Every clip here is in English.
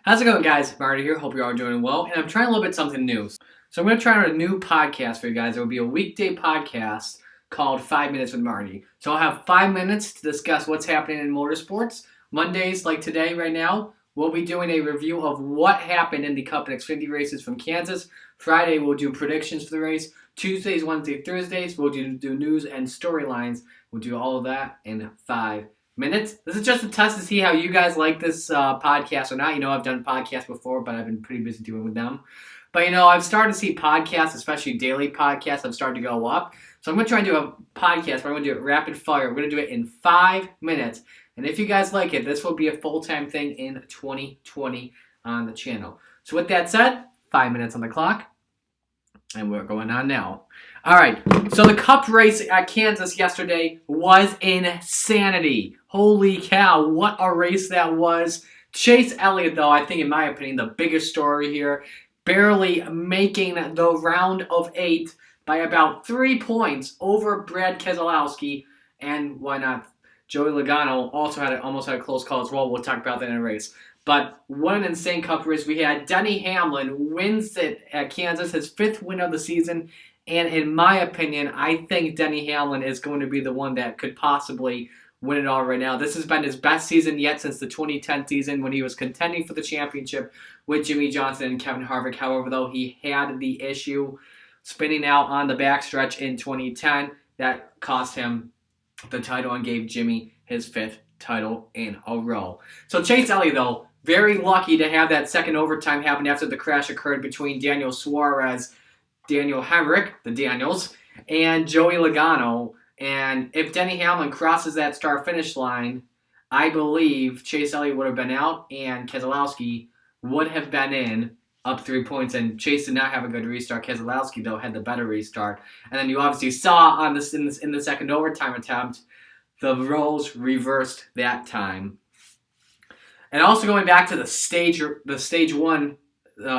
How's it going, guys? Marty here. Hope you're all doing well. And I'm trying a little bit something new. So I'm going to try out a new podcast for you guys. It will be a weekday podcast called 5 Minutes with Marty. So I'll have 5 minutes to discuss what's happening in motorsports. Mondays, like today, right now, we'll be doing a review of what happened in the Cup and Xfinity races from Kansas. Friday, we'll do predictions for the race. Tuesdays, Wednesdays, Thursdays, we'll do news and storylines. We'll do all of that in 5 minutes. This is just a test to see how you guys like this podcast or not. You know, I've done podcasts before, but I've been pretty busy doing with them. But, you know, I've started to see podcasts, especially daily podcasts, have started to go up. So I'm going to try and do a podcast, but I'm going to do it rapid fire. We're going to do it in 5 minutes. And if you guys like it, this will be a full-time thing in 2020 on the channel. So with that said, 5 minutes on the clock. And we're going on now. All right, so the Cup race at Kansas yesterday was insanity. Holy cow, what a race that was. Chase Elliott, though, I think, in my opinion, the biggest story here, barely making the round of 8 by about 3 points over Brad Keselowski. And why not? Joey Logano also almost had a close call as well. We'll talk about that in a race. But what an insane Cup race we had. Denny Hamlin wins it at Kansas, his 5th win of the season. And in my opinion, I think Denny Hamlin is going to be the one that could possibly win it all right now. This has been his best season yet since the 2010 season when he was contending for the championship with Jimmie Johnson and Kevin Harvick. However, though, he had the issue spinning out on the backstretch in 2010 that cost him the title and gave Jimmy his 5th title in a row. So Chase Elliott, though, very lucky to have that second overtime happen after the crash occurred between Daniel Suarez, Daniel Hemrick, the Daniels, and Joey Logano. And if Denny Hamlin crosses that start-finish line, I believe Chase Elliott would have been out and Keselowski would have been in up 3 points. And Chase did not have a good restart. Keselowski, though, had the better restart. And then you obviously saw on this in the second overtime attempt, the roles reversed that time. And also going back to the stage 1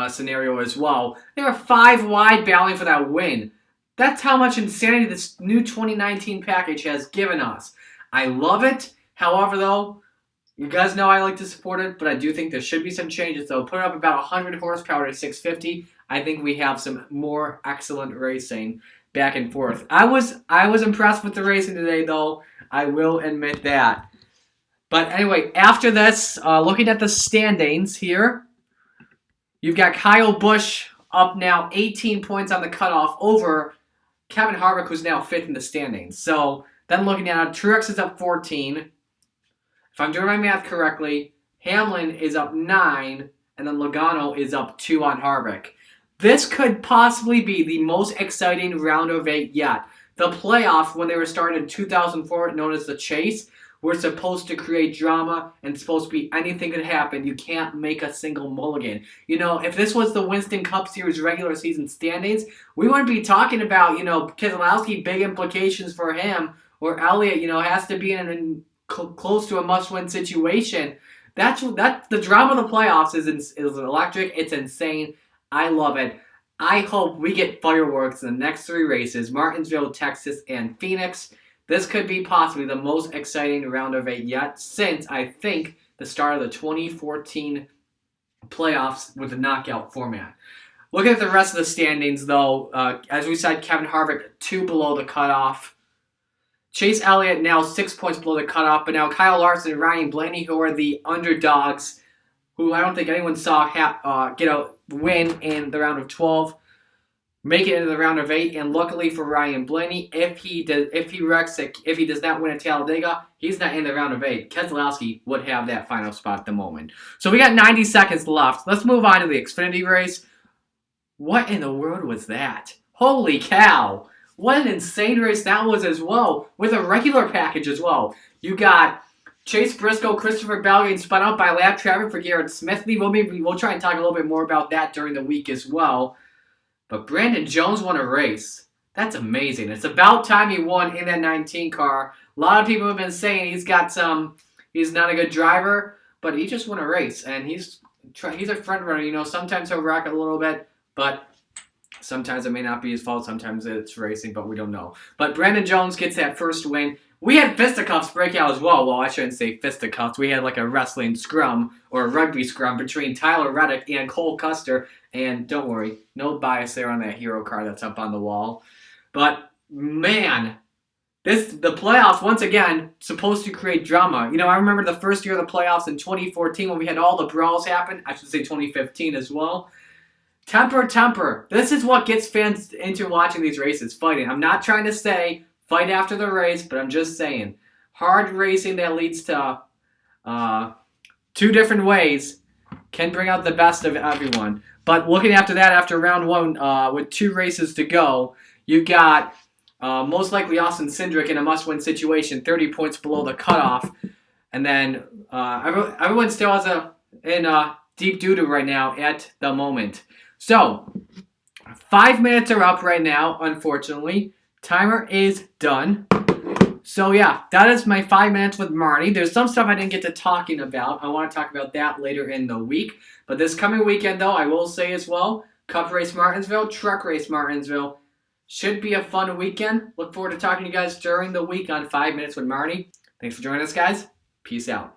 scenario as well, they were 5 wide battling for that win. That's how much insanity this new 2019 package has given us. I love it. However, though, you guys know I like to support it, but I do think there should be some changes. So put up about 100 horsepower to 650. I think we have some more excellent racing back and forth. I was impressed with the racing today, though. I will admit that. But anyway, after this, looking at the standings here, you've got Kyle Busch up now 18 points on the cutoff over Kevin Harvick, who's now 5th in the standings. So then looking at it, Truex is up 14. If I'm doing my math correctly, Hamlin is up 9, and then Logano is up 2 on Harvick. This could possibly be the most exciting round of 8 yet. The playoff, when they were started in 2004, known as the Chase, were supposed to create drama and supposed to be anything could happen. You can't make a single mulligan. You know, if this was the Winston Cup Series regular season standings, we wouldn't be talking about, you know, Keselowski, big implications for him, or Elliott, you know, has to be in close to a must-win situation. That's the drama of the playoffs is electric. It's insane. I love it. I hope we get fireworks in the next 3 races, Martinsville, Texas, and Phoenix. This could be possibly the most exciting round of 8 yet since, I think, the start of the 2014 playoffs with the knockout format. Looking at the rest of the standings, though, as we said, Kevin Harvick 2 below the cutoff. Chase Elliott now 6 points below the cutoff, but now Kyle Larson and Ryan Blaney, who are the underdogs, who I don't think anyone saw get a win in the round of 12, make it into the round of 8, and luckily for Ryan Blaney, if he does not win at Talladega, he's not in the round of 8. Keselowski would have that final spot at the moment. So we got 90 seconds left. Let's move on to the Xfinity race. What in the world was that? Holy cow! What an insane race that was as well, with a regular package as well. You got Chase Briscoe, Christopher Bell getting spun out by lap traffic for Garrett Smithley. We'll try and talk a little bit more about that during the week as well. But Brandon Jones won a race. That's amazing. It's about time he won in that 19 car. A lot of people have been saying he's not a good driver, but he just won a race, and he's a front runner. You know, sometimes he'll rock it a little bit, but sometimes it may not be his fault. Sometimes it's racing, but we don't know. But Brandon Jones gets that first win. We had fisticuffs break out as well. Well, I shouldn't say fisticuffs. We had like a wrestling scrum or a rugby scrum between Tyler Reddick and Cole Custer. And don't worry, no bias there on that hero card that's up on the wall. But man, the playoffs, once again, supposed to create drama. You know, I remember the first year of the playoffs in 2014 when we had all the brawls happen. I should say 2015 as well. Temper. This is what gets fans into watching these races, fighting. I'm not trying to say fight after the race, but I'm just saying hard racing that leads to two different ways can bring out the best of everyone. But looking after that, after round one, with 2 races to go, you've got most likely Austin Cindric in a must-win situation, 30 points below the cutoff. And then everyone still has in deep doo-doo right now at the moment. So, 5 minutes are up right now, unfortunately. Timer is done. So yeah, that is my 5 minutes with Marty. There's some stuff I didn't get to talking about. I want to talk about that later in the week. But this coming weekend, though, I will say as well, Cup Race Martinsville, Truck Race Martinsville. Should be a fun weekend. Look forward to talking to you guys during the week on 5 Minutes with Marty. Thanks for joining us, guys. Peace out.